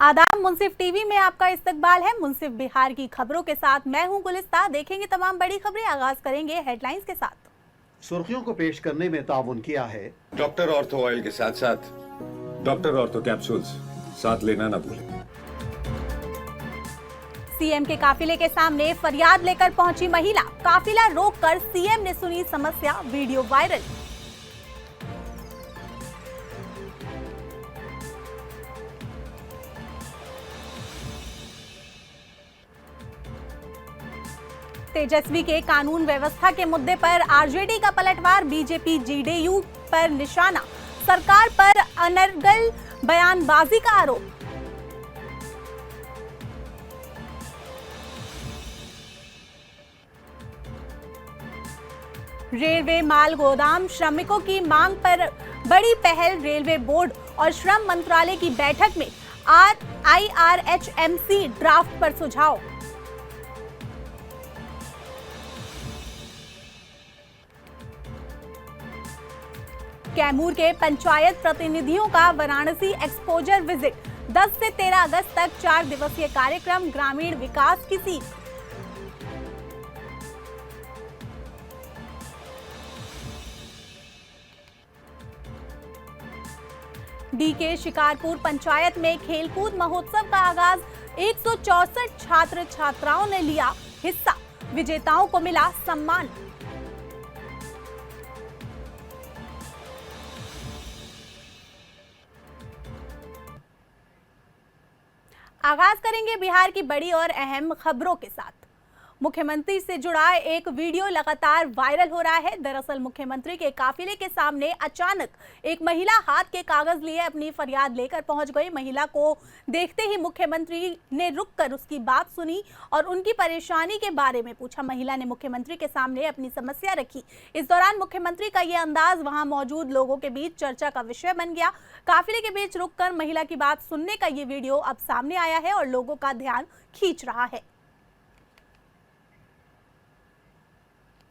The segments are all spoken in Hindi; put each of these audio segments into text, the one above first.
आदाब, मुंसिफ टीवी में आपका इस्तकबाल है। मुंसिफ बिहार की खबरों के साथ मैं हूं गुलिस्ता। देखेंगे तमाम बड़ी खबरें। आगाज करेंगे हेडलाइंस के साथ। सुर्खियों को पेश करने में ताउन किया है डॉक्टर ऑर्थो ऑयल के साथ साथ डॉक्टर ऑर्थो कैप्सूल्स साथ लेना ना भूलें। सीएम के काफिले के सामने फरियाद लेकर पहुंची महिला। काफिला रोककर सीएम ने सुनी समस्या, वीडियो वायरल। तेजस्वी के कानून व्यवस्था के मुद्दे पर आरजेडी का पलटवार। बीजेपी जेडीयू पर निशाना। सरकार पर अनर्गल बयानबाजी का आरोप। रेलवे माल गोदाम श्रमिकों की मांग पर बड़ी पहल। रेलवे बोर्ड और श्रम मंत्रालय की बैठक में IRHMC ड्राफ्ट पर सुझाव। कैमूर के पंचायत प्रतिनिधियों का वाराणसी एक्सपोजर विजिट। 10 से 13 अगस्त तक 4 दिवसीय कार्यक्रम। ग्रामीण विकास की सीख। डीके शिकारपुर पंचायत में खेलकूद महोत्सव का आगाज। 164 छात्र छात्राओं ने लिया हिस्सा। विजेताओं को मिला सम्मान। आगाज करेंगे बिहार की बड़ी और अहम खबरों के साथ। मुख्यमंत्री से जुड़ा एक वीडियो लगातार वायरल हो रहा है। दरअसल मुख्यमंत्री के काफिले के सामने अचानक एक महिला हाथ के कागज लिए अपनी फरियाद लेकर पहुंच गई। महिला को देखते ही मुख्यमंत्री ने रुककर उसकी बात सुनी और उनकी परेशानी के बारे में पूछा। महिला ने मुख्यमंत्री के सामने अपनी समस्या रखी। इस दौरान मुख्यमंत्री का ये अंदाज वहां मौजूद लोगों के बीच चर्चा का विषय बन गया। काफिले के बीच रुककर महिला की बात सुनने का ये वीडियो अब सामने आया है और लोगों का ध्यान खींच रहा है।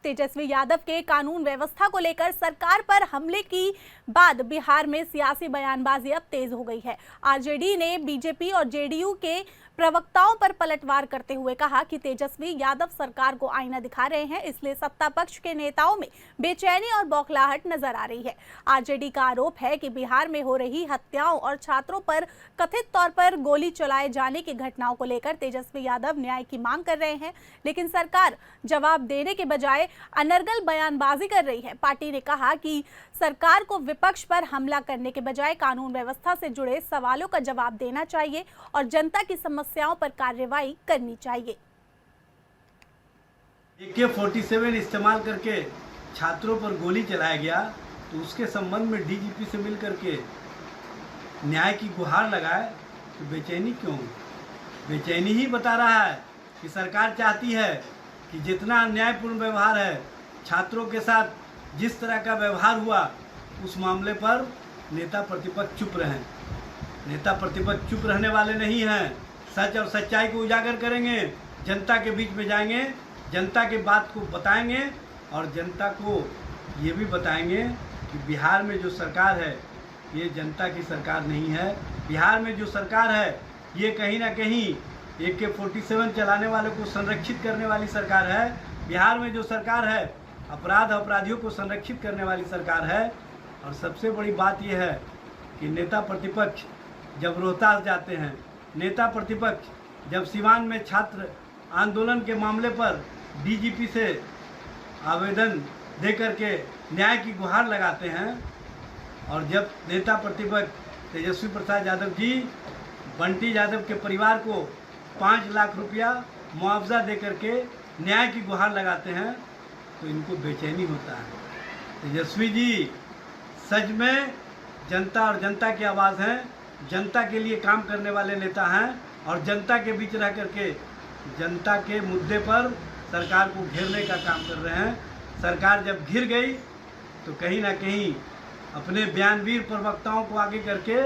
तेजस्वी यादव के कानून व्यवस्था को लेकर सरकार पर हमले की बाद बिहार में सियासी बयानबाजी अब तेज हो गई है। आरजेडी ने बीजेपी और जेडीयू के प्रवक्ताओं पर पलटवार करते हुए कहा कि तेजस्वी यादव सरकार को आईना दिखा रहे हैं, इसलिए सत्ता पक्ष के नेताओं में बेचैनी और बौखलाहट नजर आ रही है। आरजेडी का आरोप है कि बिहार में हो रही हत्याओं और छात्रों पर कथित तौर पर गोली चलाए जाने की घटनाओं को लेकर तेजस्वी यादव न्याय की मांग कर रहे हैं, लेकिन सरकार जवाब देने के बजाय अनर्गल बयानबाजी कर रही है। पार्टी ने कहा कि सरकार को विपक्ष पर हमला करने के बजाय कानून व्यवस्था से जुड़े सवालों का जवाब देना चाहिए और जनता की समस्याओं पर कार्रवाई करनी चाहिए। AK-47 इस्तेमाल करके छात्रों पर गोली चलाया गया तो उसके संबंध में डीजीपी से मिलकर के न्याय की गुहार लगाए तो बेचैनी क्यों? बेचैनी ही बता रहा है कि सरकार चाहती है कि जितना अन्यायपूर्ण व्यवहार है छात्रों के साथ, जिस तरह का व्यवहार हुआ उस मामले पर नेता प्रतिपक्ष चुप रहें। नेता प्रतिपक्ष चुप रहने वाले नहीं हैं। सच और सच्चाई को उजागर करेंगे, जनता के बीच में जाएंगे, जनता की बात को बताएंगे और जनता को ये भी बताएंगे कि बिहार में जो सरकार है ये जनता की सरकार नहीं है। बिहार में जो सरकार है ये कहीं ना कहीं AK-47 चलाने वालों को संरक्षित करने वाली सरकार है। बिहार में जो सरकार है अपराधियों को संरक्षित करने वाली सरकार है। और सबसे बड़ी बात यह है कि नेता प्रतिपक्ष जब रोहतास जाते हैं, नेता प्रतिपक्ष जब सिवान में छात्र आंदोलन के मामले पर डीजीपी से आवेदन देकर के न्याय की गुहार लगाते हैं, और जब नेता प्रतिपक्ष तेजस्वी प्रसाद यादव जी बंटी यादव के परिवार को 5 लाख रुपया मुआवजा देकर के न्याय की गुहार लगाते हैं तो इनको बेचैनी होता है। तेजस्वी जी सच में जनता और जनता की आवाज़ हैं, जनता के लिए काम करने वाले नेता हैं और जनता के बीच रह करके जनता के मुद्दे पर सरकार को घेरने का काम कर रहे हैं। सरकार जब घिर गई तो कहीं ना कहीं अपने बयानवीर प्रवक्ताओं को आगे करके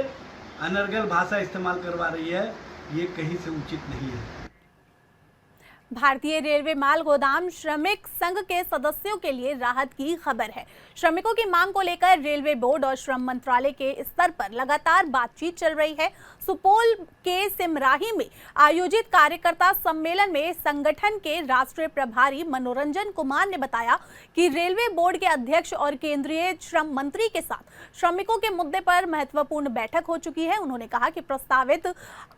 अनर्गल भाषा इस्तेमाल करवा रही है। ये कहीं से उचित नहीं है। भारतीय रेलवे माल गोदाम श्रमिक संघ के सदस्यों के लिए राहत की खबर है। श्रमिकों की मांग को लेकर रेलवे बोर्ड और श्रम मंत्रालय के स्तर पर लगातार बातचीत चल रही है। सुपौल के सिमराही में आयोजित कार्यकर्ता सम्मेलन में संगठन के राष्ट्रीय प्रभारी मनोरंजन कुमार ने बताया कि रेलवे बोर्ड के अध्यक्ष और केंद्रीय श्रम मंत्री के साथ श्रमिकों के मुद्दे पर महत्वपूर्ण बैठक हो चुकी है। उन्होंने कहा कि प्रस्तावित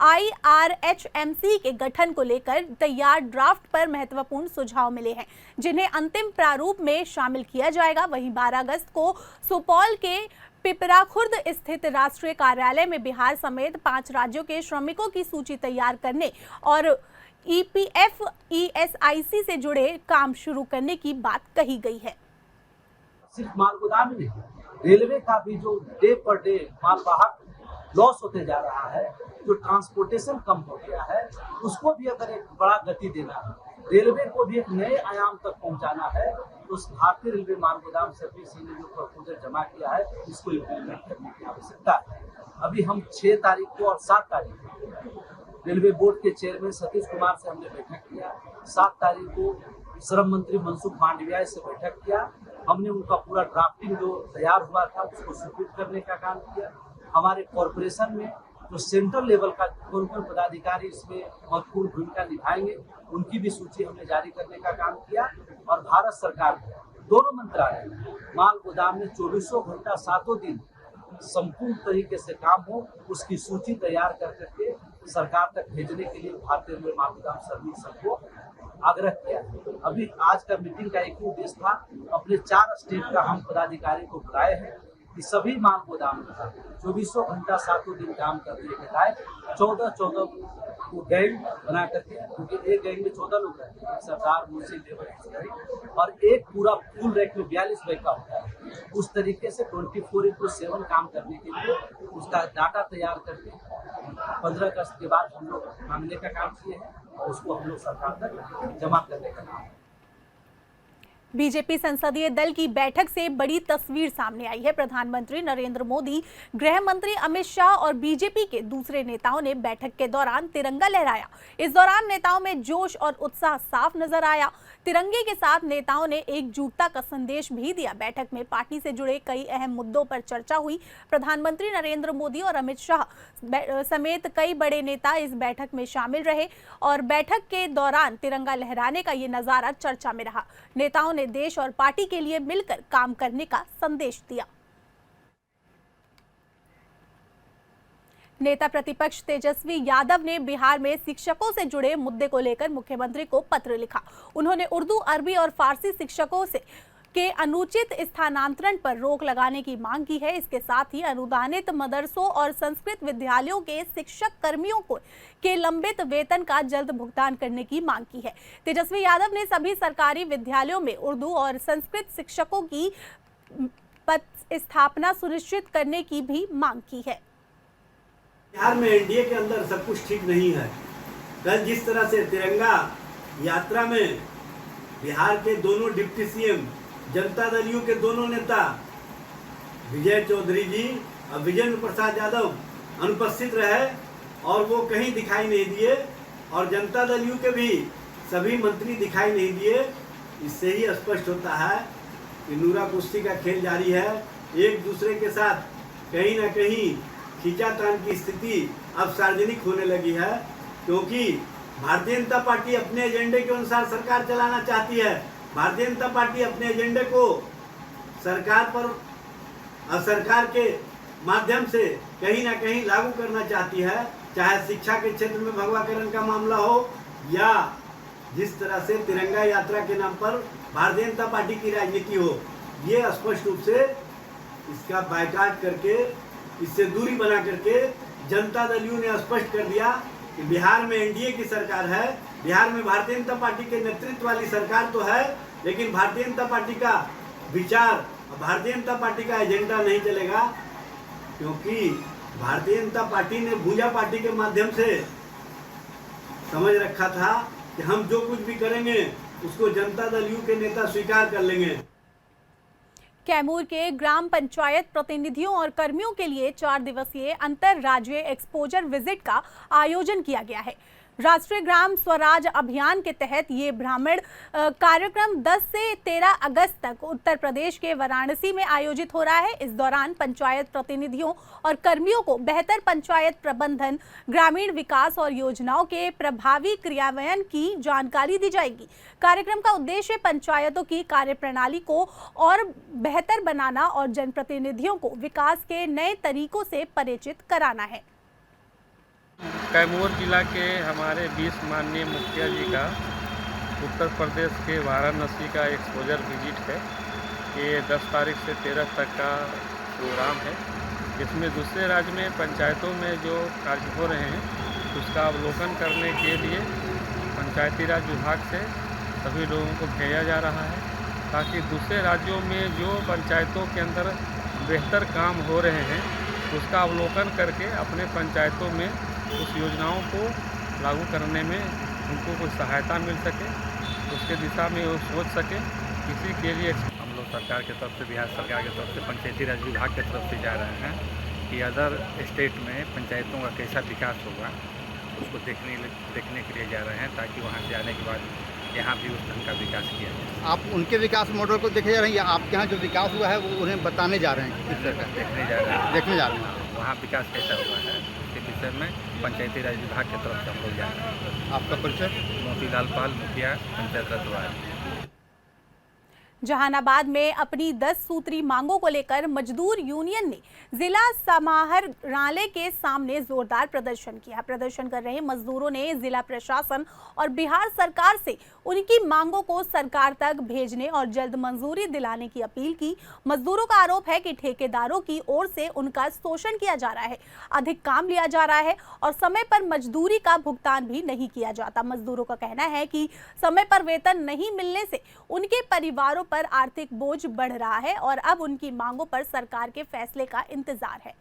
IRHMC के गठन को लेकर तैयार ड्राफ्ट पर महत्वपूर्ण सुझाव मिले हैं, जिन्हें अंतिम प्रारूप में शामिल किया जाएगा। वहीं 12 अगस्त को सुपौल के पिपरा खुर्द स्थित राष्ट्रीय कार्यालय में बिहार समेत 5 राज्यों के श्रमिकों की सूची तैयार करने और EPF ESIC से जुड़े काम शुरू करने की बात कही गई है। सिर्फ माल गोदाम ही नहीं, रेलवे का भी जो डे पर डे मालवाहक लॉस होते जा रहा है, जो ट्रांसपोर्टेशन कम हो गया है, उसको भी अगर एक बड़ा गति देना है, रेलवे को भी एक नए आयाम तक पहुंचाना है, तो उस भारतीय रेलवे माल गोदाम सर्विस ने जो प्रपोजल जमा किया है, इसको इम्प्लीमेंट करने की आवश्यकता है। अभी हम 6 तारीख को और 7 तारीख को रेलवे बोर्ड के चेयरमैन सतीश कुमार से हमने बैठक किया। 7 तारीख को श्रम मंत्री मनसुख मांडविया से बैठक किया। हमने उनका पूरा ड्राफ्टिंग जो तैयार हुआ था उसको स्वीकृत करने का काम किया। हमारे कॉरपोरेशन में जो सेंट्रल लेवल का कौन कौन पदाधिकारी इसमें महत्वपूर्ण भूमिका निभाएंगे, उनकी भी सूची हमने जारी करने का काम किया। और भारत सरकार दोनों मंत्रालय माल गोदाम में 24 घंटा 7 दिन संपूर्ण तरीके से काम हो, उसकी सूची तैयार कर करके सरकार तक भेजने के लिए भारतीय रेलवे माल गोदाम सर्विस को आग्रह किया। अभी आज का मीटिंग का एक ही उद्देश्य था, अपने 4 स्टेट का हम पदाधिकारी को बुलाए हैं कि सभी माल गोदाम 24 घंटा 7 दिन काम करने के लिए 14 को गैंग बना करके, क्योंकि एक गैंग में 14 लोग रहते हैं, सरदार मुंशी लेबर, और एक पूरा फुल रैक में 42 बैग का होता है। उस तरीके से 24/7 काम करने के लिए उसका डाटा तैयार करके 15 अगस्त के बाद हम लोग मांगने का काम किए हैं और उसको हम लोग सरकार तक जमा करने का काम। बीजेपी संसदीय दल की बैठक से बड़ी तस्वीर सामने आई है। प्रधानमंत्री नरेंद्र मोदी, गृह मंत्री अमित शाह और बीजेपी के दूसरे नेताओं ने बैठक के दौरान तिरंगा लहराया। इस दौरान नेताओं में जोश और उत्साह साफ नजर आया। तिरंगे के साथ नेताओं ने एकजुटता का संदेश भी दिया। बैठक में पार्टी से जुड़े कई अहम मुद्दों पर चर्चा हुई। प्रधानमंत्री नरेंद्र मोदी और अमित शाह समेत कई बड़े नेता इस बैठक में शामिल रहे और बैठक के दौरान तिरंगा लहराने का ये नजारा चर्चा में रहा। नेताओं ने देश और पार्टी के लिए मिलकर काम करने का संदेश दिया। नेता प्रतिपक्ष तेजस्वी यादव ने बिहार में शिक्षकों से जुड़े मुद्दे को लेकर मुख्यमंत्री को पत्र लिखा। उन्होंने उर्दू, अरबी और फारसी शिक्षकों से के अनुचित स्थानांतरण पर रोक लगाने की मांग की है। इसके साथ ही अनुदानित मदरसों और संस्कृत विद्यालयों के शिक्षक कर्मियों को के लंबित वेतन का जल्द भुगतान करने की मांग की है। तेजस्वी यादव ने सभी सरकारी विद्यालयों में उर्दू और संस्कृत शिक्षकों की पद स्थापना सुनिश्चित करने की भी मांग की है। बिहार में एनडीए के अंदर सब कुछ ठीक नहीं है। कल जिस तरह से तिरंगा यात्रा में बिहार के दोनों deputy CM, Janata Dal you के दोनों नेता विजय चौधरी जी और विजेंद्र प्रसाद यादव अनुपस्थित रहे और वो कहीं दिखाई नहीं दिए, और जनता दल यू के भी सभी मंत्री दिखाई नहीं दिए। इससे ही स्पष्ट होता है कि नूरा कुश्ती का खेल जारी है। एक दूसरे के साथ कहीं ना कहीं खींचातान की स्थिति अब सार्वजनिक होने लगी है, क्योंकि भारतीय जनता पार्टी अपने एजेंडे के अनुसार सरकार चलाना चाहती है। भारतीय जनता पार्टी अपने एजेंडे को सरकार पर और सरकार के माध्यम से कहीं ना कहीं लागू करना चाहती है, चाहे शिक्षा के क्षेत्र में भगवाकरण का मामला हो या जिस तरह से तिरंगा यात्रा के नाम पर भारतीय जनता पार्टी की राजनीति हो। ये स्पष्ट रूप से इसका बायकॉट करके, इससे दूरी बना करके जनता दल यू ने स्पष्ट कर दिया कि बिहार में एनडीए की सरकार है, बिहार में भारतीय जनता पार्टी के नेतृत्व वाली सरकार तो है, लेकिन भारतीय जनता पार्टी का विचार और भारतीय जनता पार्टी का एजेंडा नहीं चलेगा, क्योंकि भारतीय जनता पार्टी ने भूजा पार्टी के माध्यम से समझ रखा था कि हम जो कुछ भी करेंगे उसको जनता दल यू के नेता स्वीकार कर लेंगे। कैमूर के ग्राम पंचायत प्रतिनिधियों और कर्मियों के लिए 4 दिवसीय अंतर राज्यीय एक्सपोजर विजिट का आयोजन किया गया है। राष्ट्रीय ग्राम स्वराज अभियान के तहत ये ग्रामीण कार्यक्रम 10 से 13 अगस्त तक उत्तर प्रदेश के वाराणसी में आयोजित हो रहा है। इस दौरान पंचायत प्रतिनिधियों और कर्मियों को बेहतर पंचायत प्रबंधन, ग्रामीण विकास और योजनाओं के प्रभावी क्रियान्वयन की जानकारी दी जाएगी। कार्यक्रम का उद्देश्य पंचायतों की कार्यप्रणाली को और बेहतर बनाना और जनप्रतिनिधियों को विकास के नए तरीकों से परिचित कराना है। कैमूर जिला के हमारे 20 माननीय मुखिया जी का उत्तर प्रदेश के वाराणसी का एक्सपोजर विजिट है। ये 10 तारीख से 13 तक का प्रोग्राम है। इसमें दूसरे राज्य में पंचायतों में जो कार्य हो रहे हैं उसका अवलोकन करने के लिए पंचायती राज विभाग से सभी लोगों को भेजा जा रहा है, ताकि दूसरे राज्यों में जो पंचायतों के अंदर बेहतर काम हो रहे हैं उसका अवलोकन करके अपने पंचायतों में उस योजनाओं को लागू करने में उनको कुछ सहायता मिल सके, उसके दिशा में वो सोच सके। इसी के लिए हम लोग सरकार की तरफ से, बिहार सरकार की तरफ से, पंचायती राज विभाग की तरफ से जा रहे हैं कि अदर स्टेट में पंचायतों का कैसा विकास होगा उसको देखने के लिए जा रहे हैं, ताकि वहाँ से आने के बाद यहाँ भी उस ढंग का विकास किया जाए। आप उनके विकास मॉडल को देखे जा रहे हैं या आपके यहाँ जो विकास हुआ है वो उन्हें बताने जा रहे हैं? किस तरह का देखने जा रहे हैं वहाँ विकास कैसा हुआ है उसके विषय में पंचायती राज विभाग की तरफ से हम लोग जा रहे हैं। आपका परिचय? मोतीलाल पाल, मुखिया पंचायत रतवार। जहानाबाद में अपनी 10 सूत्री मांगों को लेकर मजदूर यूनियन ने जिला समाहरणालय के सामने जोरदार प्रदर्शन किया। प्रदर्शन कर रहे मजदूरों ने जिला प्रशासन और बिहार सरकार से उनकी मांगों को सरकार तक भेजने और जल्द मंजूरी दिलाने की अपील की। मजदूरों का आरोप है कि ठेकेदारों की ओर से उनका शोषण किया जा रहा है, अधिक काम लिया जा रहा है और समय पर मजदूरी का भुगतान भी नहीं किया जाता। मजदूरों का कहना है कि समय पर वेतन नहीं मिलने से उनके परिवारों पर आर्थिक बोझ बढ़ रहा है और अब उनकी मांगों पर सरकार के फैसले का इंतजार है।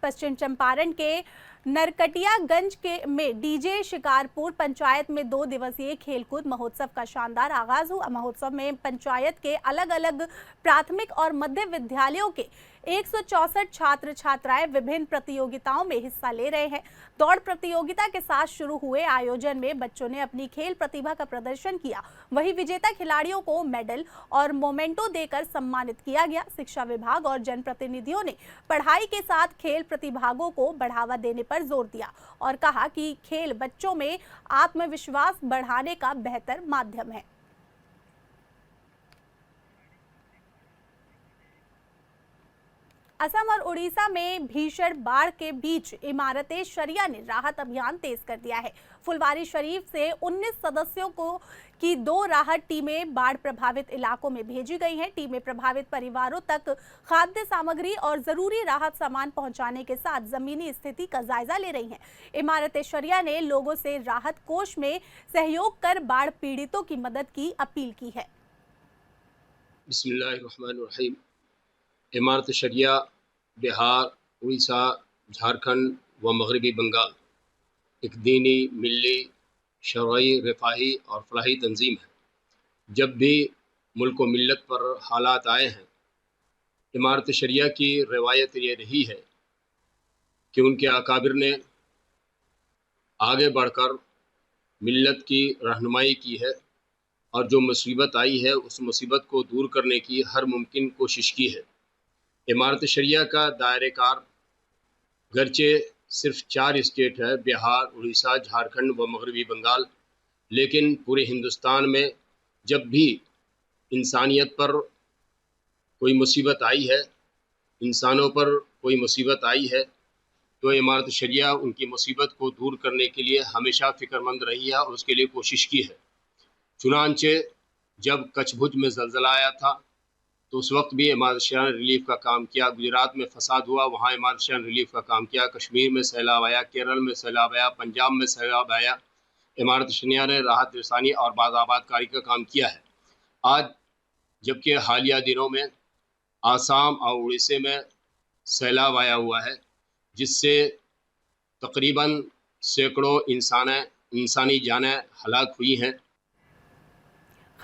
पश्चिम चंपारण के नरकटियागंज में डीजे शिकारपुर पंचायत में 2 दिवसीय खेलकूद महोत्सव का शानदार आगाज हुआ। महोत्सव में पंचायत के अलग अलग प्राथमिक और मध्य विद्यालयों के 164 छात्र छात्राएं विभिन्न प्रतियोगिताओं में हिस्सा ले रहे हैं। दौड़ प्रतियोगिता के साथ शुरू हुए आयोजन में बच्चों ने अपनी खेल प्रतिभा का प्रदर्शन किया। वहीं विजेता खिलाड़ियों को मेडल और मोमेंटो देकर सम्मानित किया गया। शिक्षा विभाग और जनप्रतिनिधियों ने पढ़ाई के साथ खेल प्रतिभागों को बढ़ावा देने पर जोर दिया और कहा कि खेल बच्चों में आत्मविश्वास बढ़ाने का बेहतर माध्यम है। असम और उड़ीसा में भीषण बाढ़ के बीच इमारते शरिया ने राहत अभियान तेज कर दिया है। फुलवारी शरीफ से 19 सदस्यों की 2 राहत टीमें बाढ़ प्रभावित इलाकों में भेजी गई हैं। टीमें प्रभावित परिवारों तक खाद्य सामग्री और जरूरी राहत सामान पहुंचाने के साथ जमीनी स्थिति का जायजा ले रही हैं। इमारते शरिया ने लोगों से राहत कोष में सहयोग कर बाढ़ पीड़ितों की मदद की अपील की है। बिस्मिल्लाहिर्रहमानिर्रहीम। इमारत शरिया बिहार, उड़ीसा, झारखंड व मगरबी बंगाल एक दीनी, मिली, शरई, रफ़ाही और फलाही तंजीम है। जब भी मुल्क व मिल्लत पर हालात आए हैं, इमारत शरिया की रवायत ये रही है कि उनके अकाबिर ने आगे बढ़कर मिल्लत की रहनुमाई की है और जो मुसीबत आई है उस मुसीबत को दूर करने की हर मुमकिन कोशिश की है। इमारत शरिया का दायरेकार गरचे सिर्फ 4 स्टेट है, बिहार, उड़ीसा, झारखंड व मगरबी बंगाल, लेकिन पूरे हिंदुस्तान में जब भी इंसानियत पर कोई मुसीबत आई है, इंसानों पर कोई मुसीबत आई है, तो इमारत शरिया उनकी मुसीबत को दूर करने के लिए हमेशा फ़िक्रमंद रही है और उसके लिए कोशिश की है। चुनांचे जब कच्छ भुज में ज़लज़ला आया था तो उस वक्त भी इमारत शरिया ने रिलीफ का काम किया। गुजरात में फसाद हुआ, वहाँ इमारत शरिया ने रिलीफ का काम किया। कश्मीर में सैलाब आया, केरल में सैलाब आया, पंजाब में सैलाब आया, इमारत शरिया ने राहत रसानी और बाज़ाबादकारी का काम किया है। आज जबकि हालिया दिनों में आसाम और उड़ीसा में सैलाब आया हुआ है, जिससे तकरीबन सैकड़ों इंसानी जानें हलाक हुई हैं।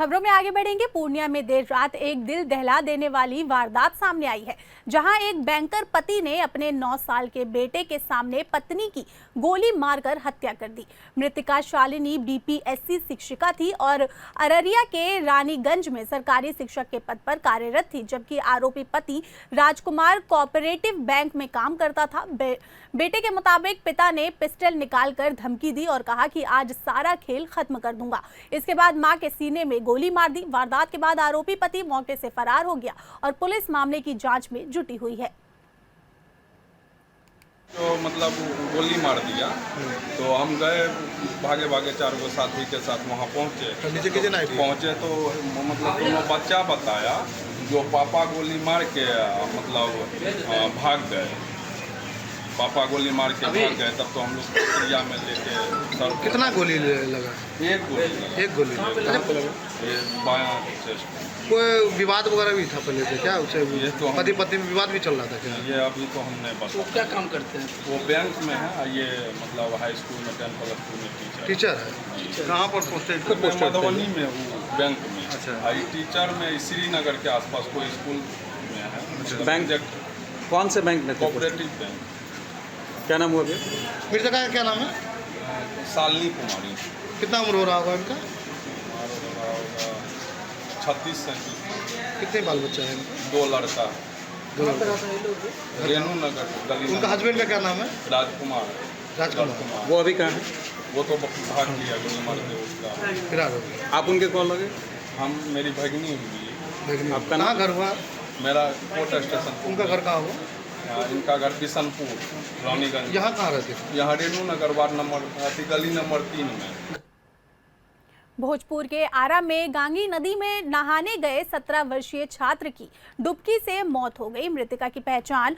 खबरों में आगे बढ़ेंगे। पूर्णिया में देर रात एक दिल दहला देने वाली वारदात सामने आई है, जहां एक बैंकर पति ने अपने 9 साल के बेटे के सामने पत्नी की गोली मारकर हत्या कर दी। मृतका शालिनी बीपीएससी शिक्षिका थी और अररिया के रानीगंज में सरकारी शिक्षक के पद पर कार्यरत थी, जबकि आरोपी पति राजकुमार कोऑपरेटिव बैंक में काम करता था। बेटे के मुताबिक पिता ने पिस्टल निकालकर धमकी दी और कहा कि आज सारा खेल खत्म कर दूंगा। इसके बाद मां के सीने में गोली मार दी। वारदात के बाद आरोपी पति मौके से फरार हो गया और पुलिस मामले की जांच में जुटी हुई है। तो मतलब गोली मार दिया, तो हम गए भागे भागे 4 गो साथी के साथ वहाँ पहुँचे तो मतलब दोनों बच्चा बताया जो पापा गोली मार के मतलब भाग गए। पापा गोली मार के भाग गए, तब तो हम लोग प्रक्रिया में लेके सर। कितना गोली लगा? एक गोली ये बायां चेस्ट। कोई विवाद वगैरह भी था पहले से क्या? उसे ये तो पति पत्नी में विवाद भी चल रहा था क्या? ये अभी तो हमने बता। वो क्या काम करते हैं? वो बैंक में है, ये मतलब हाई स्कूल में 10+2 में टीचर है। कहाँ पर पोस्टेड? मधुबनी में वो बैंक में। अच्छा। ये टीचर में श्रीनगर के आसपास कोई स्कूल में है। अच्छा। बैंक कौन से बैंक में? Cooperative bank. क्या नाम हुआ? मेरी जगह का क्या नाम है? शालिनी कुमारी। कितना उम्र हो रहा होगा इनका? 36-37। कितने बाल बच्चा है? 2 लड़का। रेणु नगर गली। उनका हस्बैंड का क्या नाम है? राजकुमार। वो अभी कहाँ है? वो तो भाग गया गोली मार के, उसका फिरार हो गया। आप उनके कौन लगे? हम मेरी भगनी हुई है। आपका कहाँ घर हुआ? मेरा कोर्ट स्टेशन। उनका घर कहाँ हुआ? इनका घर बिशनपुर रानीगंज। यहाँ कहाँ रहते थे? यहाँ रेणु नगर वार्ड नंबर गली नंबर 3 में। भोजपुर के आरा में गांगी नदी में नहाने गए 17 वर्षीय छात्र की डुबकी से मौत हो गई। मृतका की पहचान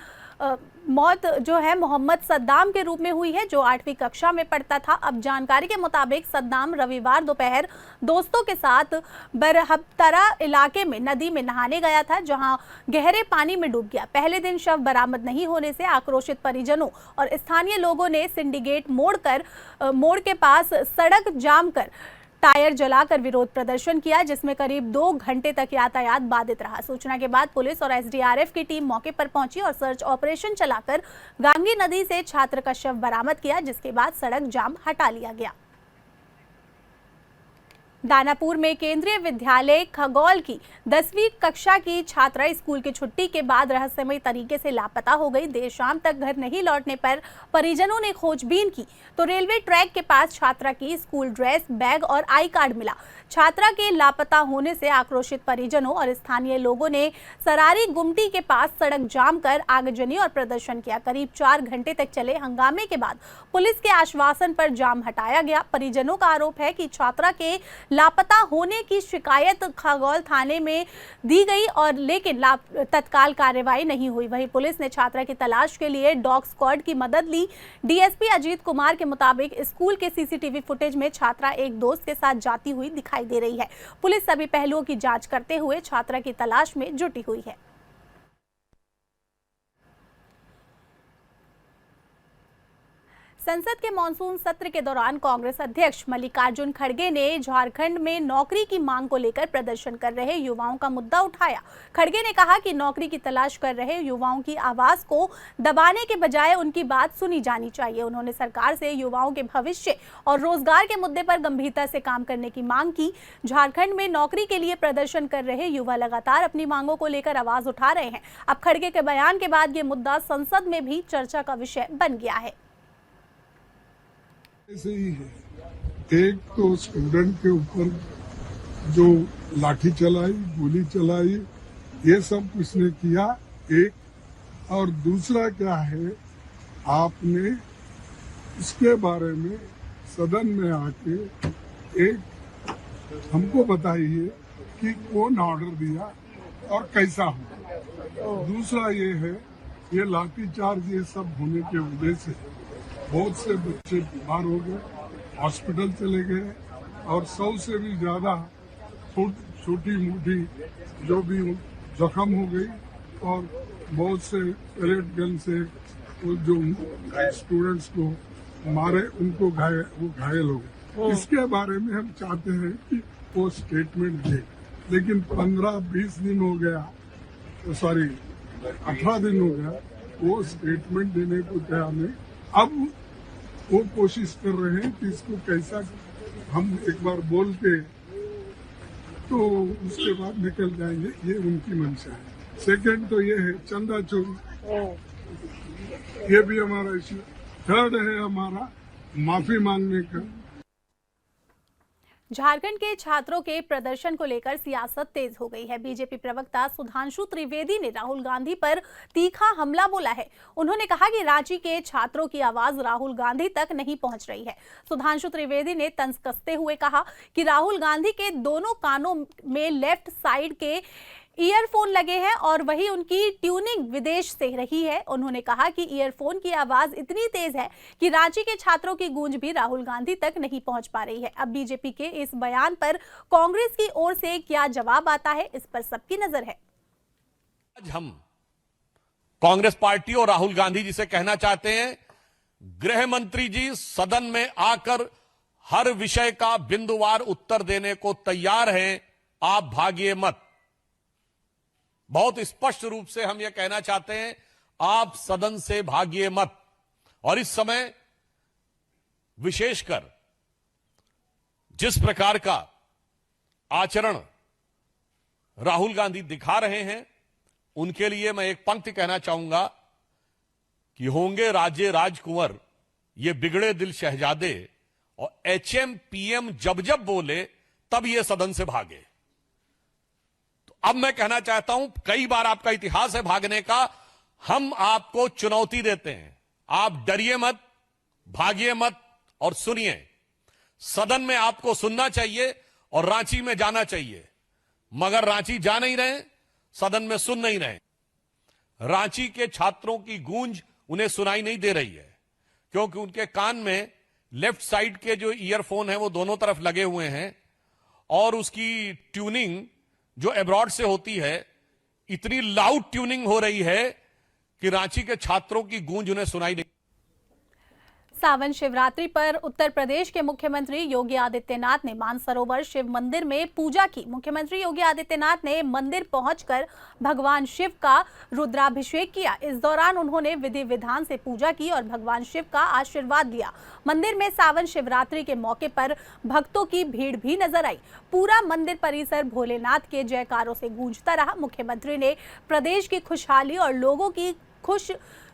मौत जो है मोहम्मद सद्दाम के रूप में हुई है, जो 8वीं कक्षा में पढ़ता था। अब जानकारी के मुताबिक सद्दाम रविवार दोपहर दोस्तों के साथ बरहबतरा इलाके में नदी में नहाने गया था, जहां गहरे पानी में डूब गया। पहले दिन शव बरामद नहीं होने से आक्रोशित परिजनों और स्थानीय लोगों ने सिंडिकेट मोड़ के पास सड़क जाम कर टायर जलाकर विरोध प्रदर्शन किया, जिसमें करीब 2 घंटे तक यातायात बाधित रहा। सूचना के बाद पुलिस और एसडीआरएफ की टीम मौके पर पहुंची और सर्च ऑपरेशन चलाकर गांगी नदी से छात्र का शव बरामद किया, जिसके बाद सड़क जाम हटा लिया गया। दानापुर में केंद्रीय विद्यालय खगौल की 10वीं कक्षा की छात्रा स्कूल की छुट्टी के बाद रहस्यमय तरीके से लापता हो गई। देर शाम तक घर नहीं लौटने पर परिजनों ने खोजबीन की तो रेलवे ट्रैक के पास छात्रा की स्कूल ड्रेस, बैग और आई कार्ड मिला। छात्रा के लापता होने से आक्रोशित परिजनों और स्थानीय लोगों ने सरारी गुमटी के पास सड़क जाम कर आगजनी और प्रदर्शन किया। करीब 4 घंटे तक चले हंगामे के बाद पुलिस के आश्वासन पर जाम हटाया गया। परिजनों का आरोप है कि छात्रा के लापता होने की शिकायत खगौल थाने में दी गई और लेकिन तत्काल कार्रवाई नहीं हुई। वहीं पुलिस ने छात्रा की तलाश के लिए डॉग स्क्वाड की मदद ली। डीएसपी अजीत कुमार के मुताबिक स्कूल के सीसीटीवी फुटेज में छात्रा एक दोस्त के साथ जाती हुई दिखाई दे रही है। पुलिस सभी पहलुओं की जांच करते हुए छात्रा की तलाश में जुटी हुई है। संसद के मॉनसून सत्र के दौरान कांग्रेस अध्यक्ष मल्लिकार्जुन खड़गे ने झारखंड में नौकरी की मांग को लेकर प्रदर्शन कर रहे युवाओं का मुद्दा उठाया। खड़गे ने कहा कि नौकरी की तलाश कर रहे युवाओं की आवाज को दबाने के बजाय उनकी बात सुनी जानी चाहिए। उन्होंने सरकार से युवाओं के भविष्य और रोजगार के मुद्दे पर गंभीरता से काम करने की मांग की। झारखंड में नौकरी के लिए प्रदर्शन कर रहे युवा लगातार अपनी मांगों को लेकर आवाज उठा रहे हैं। अब खड़गे के बयान के बाद ये मुद्दा संसद में भी चर्चा का विषय बन गया है। ऐसे ही है, एक तो स्टूडेंट के ऊपर जो लाठी चलाई, गोली चलाई, ये सब किसने किया एक, और दूसरा क्या है, आपने इसके बारे में सदन में आके एक हमको बताइए कि कौन ऑर्डर दिया और कैसा हुआ। दूसरा ये है, ये लाठीचार्ज ये सब होने के वजह से बहुत से बच्चे बीमार हो गए, हॉस्पिटल चले गए और 100 से भी ज्यादा छोटी मोटी जो भी जख्म हो गई और बहुत से पैलेट गन से जो स्टूडेंट्स को मारे उनको घायल हो गए। इसके बारे में हम चाहते हैं कि वो स्टेटमेंट दे, लेकिन 15-20 दिन हो गया, 18 दिन हो गया, वो स्टेटमेंट देने को तैयार नहीं। अब वो कोशिश कर रहे हैं कि इसको कैसा हम एक बार बोल के तो उसके बाद निकल जाएंगे, ये उनकी मंशा है। सेकंड तो ये है चंदा चोरी, ये भी हमारा इश्यू। थर्ड है हमारा माफी मांगने का। झारखंड के छात्रों के प्रदर्शन को लेकर सियासत तेज हो गई है। बीजेपी प्रवक्ता सुधांशु त्रिवेदी ने राहुल गांधी पर तीखा हमला बोला है। उन्होंने कहा कि रांची के छात्रों की आवाज राहुल गांधी तक नहीं पहुंच रही है। सुधांशु त्रिवेदी ने तंज कसते हुए कहा कि राहुल गांधी के दोनों कानों में लेफ्ट साइड के ईयरफोन लगे हैं और वही उनकी ट्यूनिंग विदेश से रही है। उन्होंने कहा कि ईयरफोन की आवाज इतनी तेज है कि रांची के छात्रों की गूंज भी राहुल गांधी तक नहीं पहुंच पा रही है। अब बीजेपी के इस बयान पर कांग्रेस की ओर से क्या जवाब आता है, इस पर सबकी नजर है। आज हम कांग्रेस पार्टी और राहुल गांधी जी से कहना चाहते हैं, गृह मंत्री जी सदन में आकर हर विषय का बिंदुवार उत्तर देने को तैयार हैं, आप भागिए मत। बहुत स्पष्ट रूप से हम यह कहना चाहते हैं, आप सदन से भागिए मत। और इस समय विशेषकर जिस प्रकार का आचरण राहुल गांधी दिखा रहे हैं, उनके लिए मैं एक पंक्ति कहना चाहूंगा कि होंगे राजे राजकुंवर ये बिगड़े दिल शहजादे, और एचएम पीएम जब जब बोले तब ये सदन से भागे। अब मैं कहना चाहता हूं, कई बार आपका इतिहास है भागने का, हम आपको चुनौती देते हैं, आप डरिए मत, भागिए मत और सुनिए। सदन में आपको सुनना चाहिए और रांची में जाना चाहिए, मगर रांची जा नहीं रहे, सदन में सुन नहीं रहे। रांची के छात्रों की गूंज उन्हें सुनाई नहीं दे रही है, क्योंकि उनके कान में लेफ्ट साइड के जो ईयरफोन है वो दोनों तरफ लगे हुए हैं, और उसकी ट्यूनिंग जो अब्रॉड से होती है, इतनी लाउड ट्यूनिंग हो रही है कि रांची के छात्रों की गूंज उन्हें सुनाई नहीं। सावन शिवरात्रि पर उत्तर प्रदेश के मुख्यमंत्री योगी आदित्यनाथ ने मानसरोवर शिव मंदिर में पूजा की। मुख्यमंत्री योगी आदित्यनाथ ने मंदिर पहुंचकर भगवान शिव का रुद्राभिषेक किया। इस दौरान उन्होंने विधि विधान से पूजा की और भगवान शिव का आशीर्वाद लिया। मंदिर में सावन शिवरात्रि के मौके पर भक्तों की भीड़ भी नजर आई। पूरा मंदिर परिसर भोलेनाथ के जयकारों से गूंजता रहा। मुख्यमंत्री ने प्रदेश की खुशहाली और लोगों की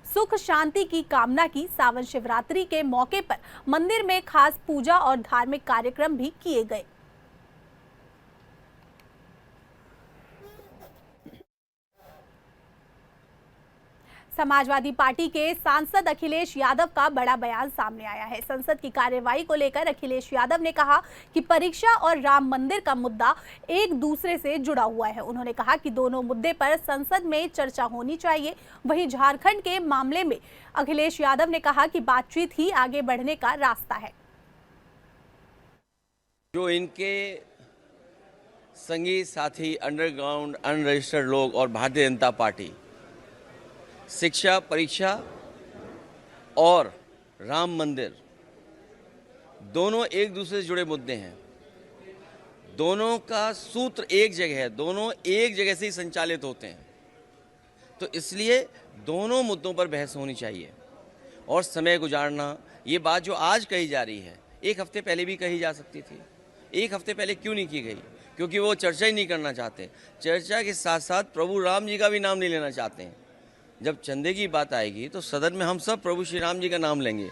सुख शांति की कामना की। सावन शिवरात्रि के मौके पर मंदिर में खास पूजा और धार्मिक कार्यक्रम भी किए गए। समाजवादी पार्टी के सांसद अखिलेश यादव का बड़ा बयान सामने आया है। संसद की कार्यवाही को लेकर अखिलेश यादव ने कहा कि परीक्षा और राम मंदिर का मुद्दा एक दूसरे से जुड़ा हुआ है। उन्होंने कहा कि दोनों मुद्दे पर संसद में चर्चा होनी चाहिए। वहीं झारखंड के मामले में अखिलेश यादव ने कहा कि बातचीत ही आगे बढ़ने का रास्ता है। जो इनके संगी साथी अंडरग्राउंड अनरजिस्टर्ड लोग और भारतीय जनता पार्टी शिक्षा, परीक्षा और राम मंदिर दोनों एक दूसरे से जुड़े मुद्दे हैं। दोनों का सूत्र एक जगह है, दोनों एक जगह से ही संचालित होते हैं। तो इसलिए दोनों मुद्दों पर बहस होनी चाहिए और समय गुजारना। ये बात जो आज कही जा रही है, एक हफ्ते पहले भी कही जा सकती थी। एक हफ्ते पहले क्यों नहीं की गई? क्योंकि वो चर्चा ही नहीं करना चाहते। चर्चा के साथ साथ प्रभु राम जी का भी नाम नहीं लेना चाहते हैं। जब चंदे की बात आएगी तो सदन में हम सब प्रभु श्री राम जी का नाम लेंगे,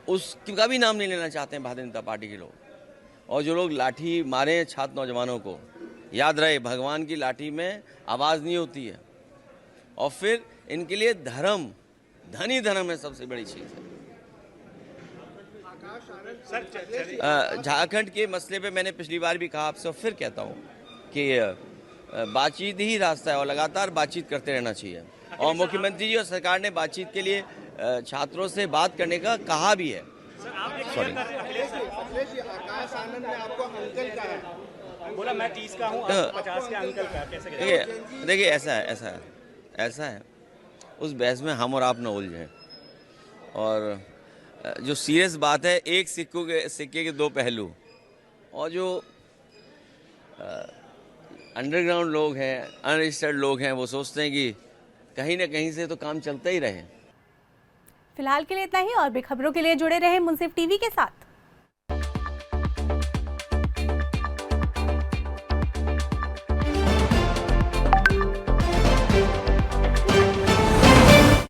उसका भी नाम नहीं लेना चाहते हैं भारतीय जनता पार्टी के लोग। और जो लोग लाठी मारे हैं छात्र नौजवानों को, याद रहे भगवान की लाठी में आवाज़ नहीं होती है। और फिर इनके लिए धर्म, धन ही धर्म है, सबसे बड़ी चीज़ है। झारखंड के मसले पे मैंने पिछली बार भी कहा आपसे और फिर कहता हूँ कि बातचीत ही रास्ता है और लगातार बातचीत करते रहना चाहिए। और मुख्यमंत्री जी और सरकार ने बातचीत के लिए छात्रों से बात करने का कहा भी है। सॉरी, बोला मैं 30 का हूं, 50 के अंकल का, कैसे? देखिए ऐसा है उस बहस में हम और आप न उलझें। और जो सीरियस बात है, एक सिक्के के दो पहलू। और जो अंडरग्राउंड लोग हैं, अनरजिस्टर्ड लोग हैं, वो सोचते हैं कि कहीं ना कहीं से तो काम चलता ही रहे। फिलहाल के लिए इतना ही, और भी खबरों के लिए जुड़े रहें मुंसिफ टीवी के साथ।